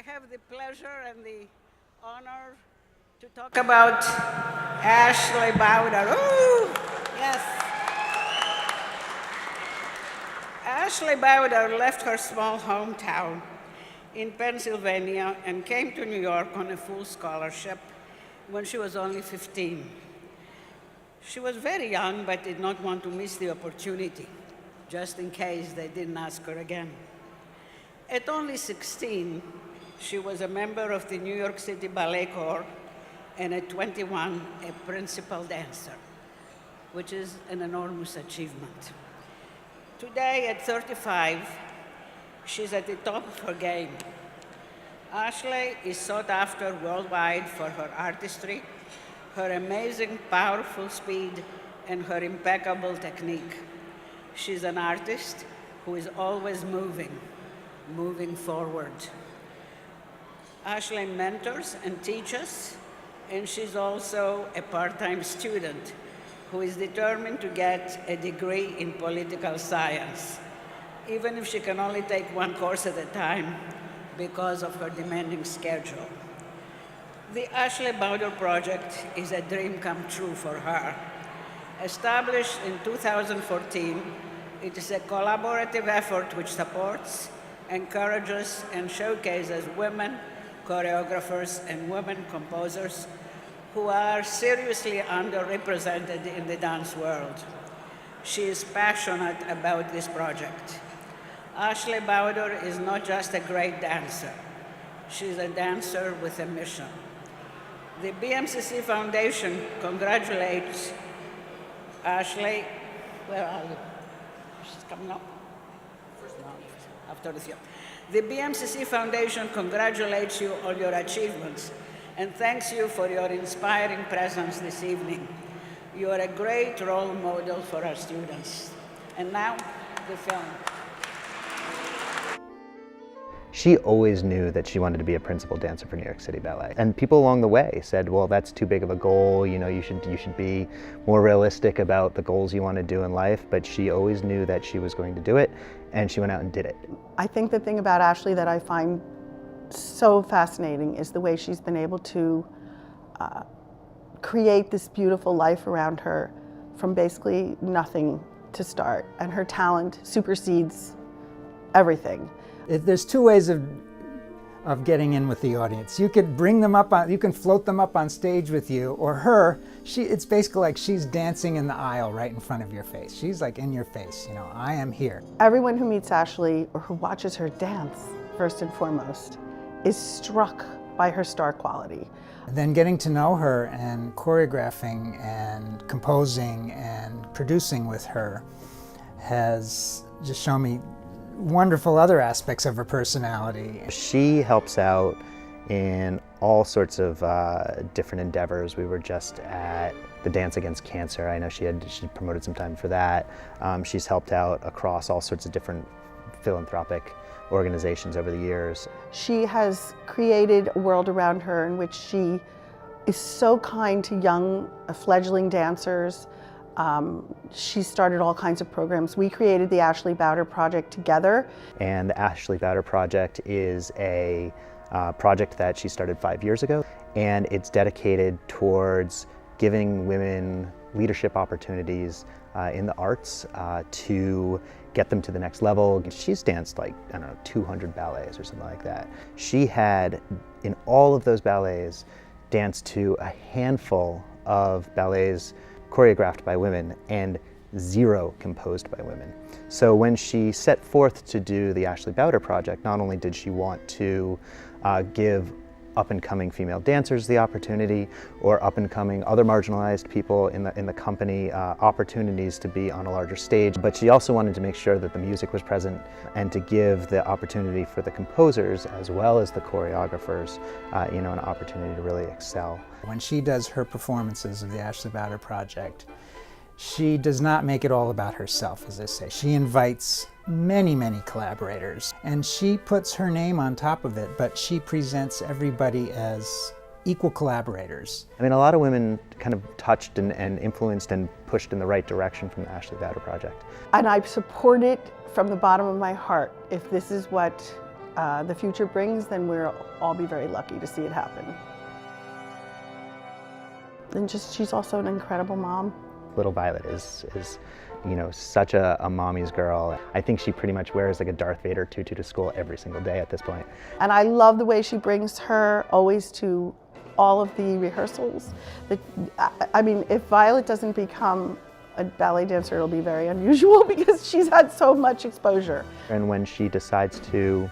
I have the pleasure and the honor to talk about Ashley Bouder. Ooh, yes. Ashley Bouder left her small hometown in Pennsylvania and came to New York on a full scholarship when she was only 15. She was very young but did not want to miss the opportunity, just in case they didn't ask her again. At only 16, she was a member of the New York City Ballet Corps, and at 21, a principal dancer, which is an enormous achievement. Today, at 35, she's at the top of her game. Ashley is sought after worldwide for her artistry, her amazing, powerful speed, and her impeccable technique. She's an artist who is always moving forward. Ashley mentors and teaches, and she's also a part-time student who is determined to get a degree in political science, even if she can only take one course at a time because of her demanding schedule. The Ashley Bouder Project is a dream come true for her. Established in 2014, it is a collaborative effort which supports, encourages, and showcases women choreographers and women composers who are seriously underrepresented in the dance world. She is passionate about this project. Ashley Bouder is not just a great dancer. She's a dancer with a mission. The BMCC Foundation congratulates Ashley. Where are you? She's coming up? No, after the film. The BMCC Foundation congratulates you on your achievements and thanks you for your inspiring presence this evening. You are a great role model for our students. And now, the film. She always knew that she wanted to be a principal dancer for New York City Ballet. And people along the way said, well, that's too big of a goal, you should be more realistic about the goals you want to do in life, but she always knew that she was going to do it, and she went out and did it. I think the thing about Ashley that I find so fascinating is the way she's been able to create this beautiful life around her from basically nothing to start, and her talent supersedes everything. There's two ways of getting in with the audience. You could bring them up you can float them up on stage with you, or her, it's basically like she's dancing in the aisle right in front of your face. She's like in your face, I am here. Everyone who meets Ashley or who watches her dance, first and foremost, is struck by her star quality. And then getting to know her and choreographing and composing and producing with her has just shown me wonderful other aspects of her personality. She helps out in all sorts of different endeavors. We were just at the Dance Against Cancer. I know she promoted some time for that. She's helped out across all sorts of different philanthropic organizations over the years. She has created a world around her in which she is so kind to young fledgling dancers. She started all kinds of programs. We created the Ashley Bouder Project together. And the Ashley Bouder Project is a project that she started 5 years ago, and it's dedicated towards giving women leadership opportunities in the arts to get them to the next level. She's danced 200 ballets or something like that. She had, in all of those ballets, danced to a handful of ballets choreographed by women and 0 composed by women. So when she set forth to do the Ashley Bouder Project, not only did she want to give up-and-coming female dancers the opportunity, or up-and-coming other marginalized people in the company opportunities to be on a larger stage, but she also wanted to make sure that the music was present and to give the opportunity for the composers as well as the choreographers an opportunity to really excel. When she does her performances of the Ashley Bouder Project, she does not make it all about herself, as I say. She invites many, many collaborators, and she puts her name on top of it, but she presents everybody as equal collaborators. I mean, a lot of women kind of touched and influenced and pushed in the right direction from the Ashley Bouder Project. And I support it from the bottom of my heart. If this is what the future brings, then we'll all be very lucky to see it happen. And she's also an incredible mom. Little Violet is you know, such a mommy's girl. I think she pretty much wears like a Darth Vader tutu to school every single day at this point. And I love the way she brings her always to all of the rehearsals. I mean, if Violet doesn't become a ballet dancer, it'll be very unusual because she's had so much exposure. And when she decides to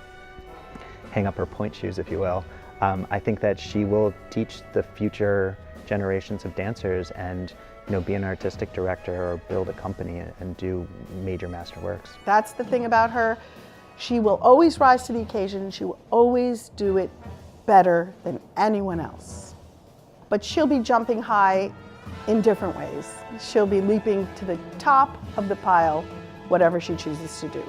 hang up her point shoes, if you will, I think that she will teach the future generations of dancers and, you know, be an artistic director or build a company and do major master works. That's the thing about her. She will always rise to the occasion. She will always do it better than anyone else. But she'll be jumping high in different ways. She'll be leaping to the top of the pile, whatever she chooses to do.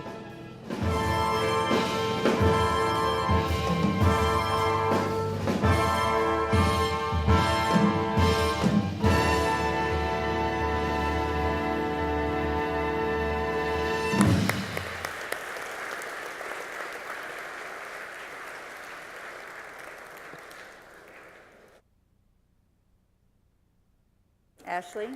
Ashley,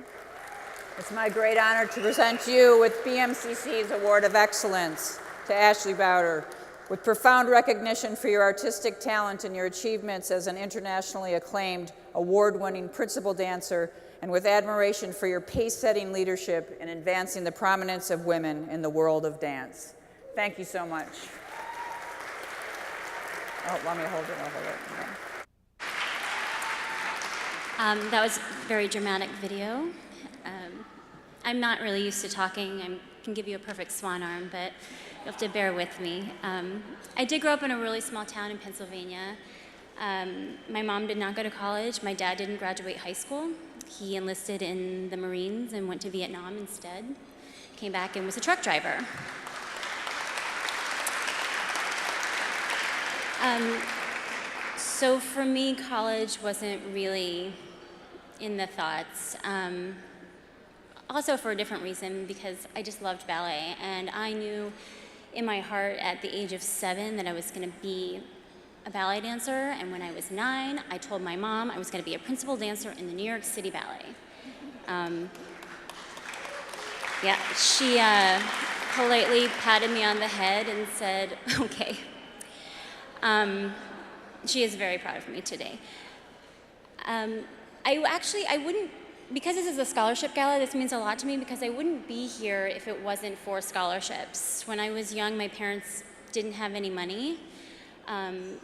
it's my great honor to present you with BMCC's Award of Excellence to Ashley Bouder. With profound recognition for your artistic talent and your achievements as an internationally acclaimed, award-winning principal dancer, and with admiration for your pace-setting leadership in advancing the prominence of women in the world of dance. Thank you so much. Oh, let me hold it, I'll hold it. Yeah. That was a very dramatic video. I'm not really used to talking. I can give you a perfect swan arm, but you'll have to bear with me. I did grow up in a really small town in Pennsylvania. My mom did not go to college. My dad didn't graduate high school. He enlisted in the Marines and went to Vietnam instead. Came back and was a truck driver. So for me, college wasn't really in the thoughts. Also for a different reason, because I just loved ballet, and I knew in my heart at the age of 7 that I was going to be a ballet dancer, and when I was 9, I told my mom I was going to be a principal dancer in the New York City Ballet. Yeah, she politely patted me on the head and said, okay. She is very proud of me today. I wouldn't, because this is a scholarship gala, this means a lot to me because I wouldn't be here if it wasn't for scholarships. When I was young, my parents didn't have any money.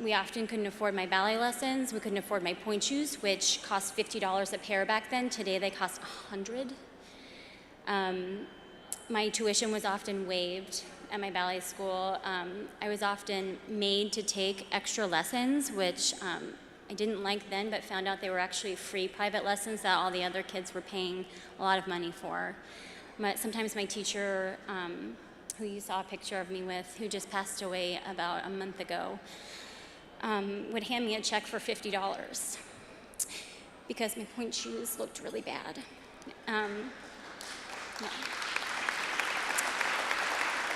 We often couldn't afford my ballet lessons. We couldn't afford my point shoes, which cost $50 a pair back then. Today they cost $100. My tuition was often waived at my ballet school. I was often made to take extra lessons, which I didn't like then, but found out they were actually free private lessons that all the other kids were paying a lot of money for. Sometimes my teacher, who you saw a picture of me with, who just passed away about a month ago, would hand me a check for $50 because my point shoes looked really bad. Yeah.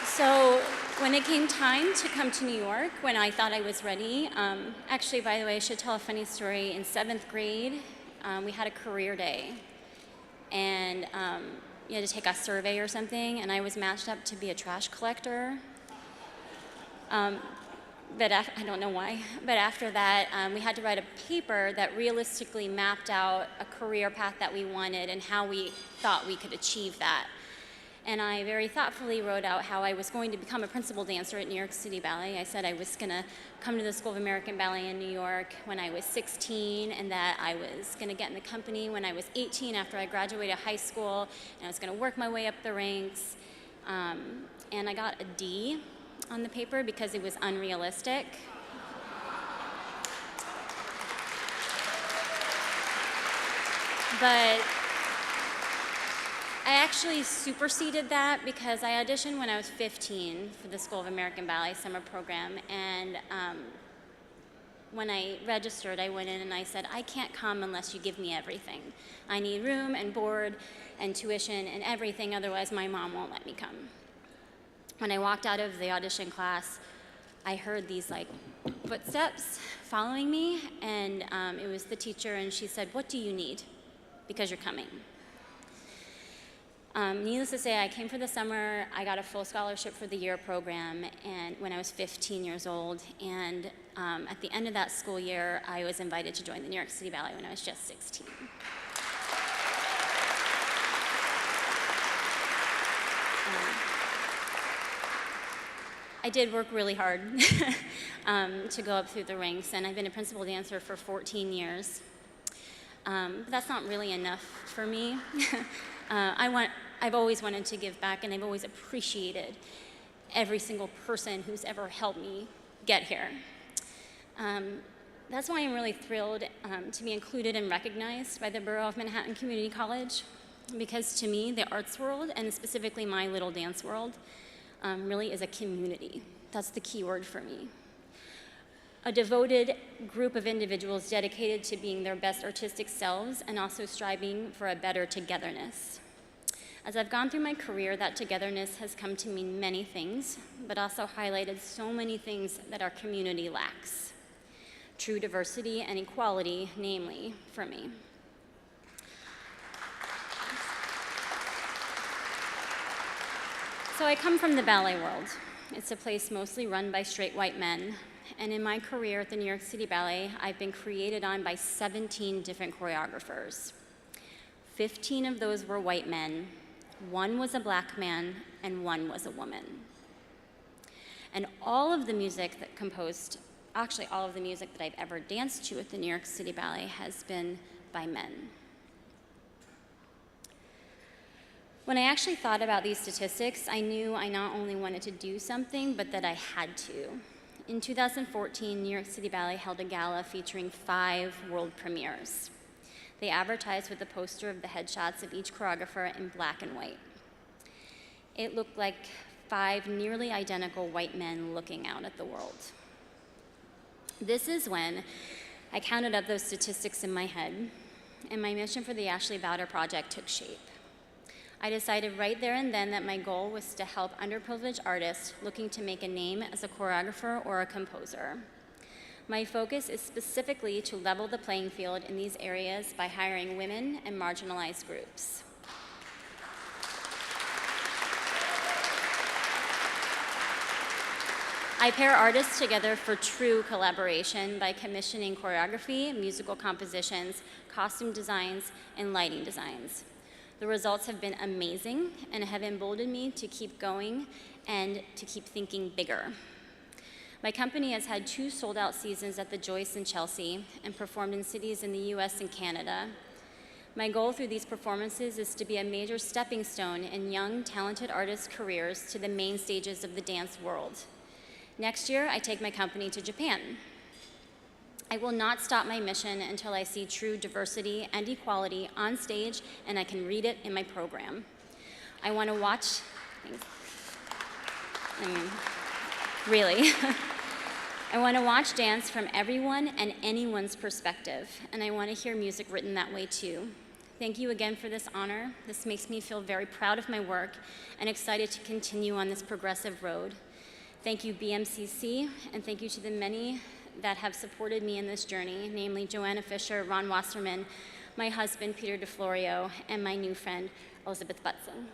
So when it came time to come to New York, when I thought I was ready, actually, by the way, I should tell a funny story. In 7th grade, we had a career day, and you had to take a survey or something, and I was matched up to be a trash collector. But I don't know why, but after that, we had to write a paper that realistically mapped out a career path that we wanted and how we thought we could achieve that. And I very thoughtfully wrote out how I was going to become a principal dancer at New York City Ballet. I said I was going to come to the School of American Ballet in New York when I was 16, and that I was going to get in the company when I was 18 after I graduated high school, and I was going to work my way up the ranks. And I got a D on the paper because it was unrealistic. But I actually superseded that because I auditioned when I was 15 for the School of American Ballet summer program, and when I registered, I went in and I said, I can't come unless you give me everything. I need room and board and tuition and everything, otherwise my mom won't let me come. When I walked out of the audition class, I heard these like footsteps following me, and it was the teacher, and she said, "What do you need? Because you're coming." Needless to say, I came for the summer. I got a full scholarship for the year program, and when I was 15 years old, and at the end of that school year, I was invited to join the New York City Ballet when I was just 16. I did work really hard to go up through the ranks, and I've been a principal dancer for 14 years. But that's not really enough for me. I've always wanted to give back, and I've always appreciated every single person who's ever helped me get here. That's why I'm really thrilled to be included and recognized by the Borough of Manhattan Community College, because to me, the arts world, and specifically my little dance world, really is a community. That's the key word for me. A devoted group of individuals dedicated to being their best artistic selves and also striving for a better togetherness. As I've gone through my career, that togetherness has come to mean many things, but also highlighted so many things that our community lacks. True diversity and equality, namely, for me. So I come from the ballet world. It's a place mostly run by straight white men. And in my career at the New York City Ballet, I've been created on by 17 different choreographers. 15 of those were white men, 1 was a black man, and 1 was a woman. And all of the music that composed, actually all of the music that I've ever danced to at the New York City Ballet has been by men. When I actually thought about these statistics, I knew I not only wanted to do something, but that I had to. In 2014, New York City Ballet held a gala featuring 5 world premieres. They advertised with a poster of the headshots of each choreographer in black and white. It looked like 5 nearly identical white men looking out at the world. This is when I counted up those statistics in my head, and my mission for the Ashley Bouder project took shape. I decided right there and then that my goal was to help underprivileged artists looking to make a name as a choreographer or a composer. My focus is specifically to level the playing field in these areas by hiring women and marginalized groups. I pair artists together for true collaboration by commissioning choreography, musical compositions, costume designs, and lighting designs. The results have been amazing and have emboldened me to keep going and to keep thinking bigger. My company has had 2 sold-out seasons at the Joyce in Chelsea and performed in cities in the US and Canada. My goal through these performances is to be a major stepping stone in young, talented artists' careers to the main stages of the dance world. Next year, I take my company to Japan. I will not stop my mission until I see true diversity and equality on stage and I can read it in my program. I want to watch, really. I want to watch dance from everyone and anyone's perspective, and I want to hear music written that way too. Thank you again for this honor. This makes me feel very proud of my work and excited to continue on this progressive road. Thank you, BMCC, and thank you to the many that have supported me in this journey, namely Joanna Fisher, Ron Wasserman, my husband, Peter DeFlorio, and my new friend, Elizabeth Butson.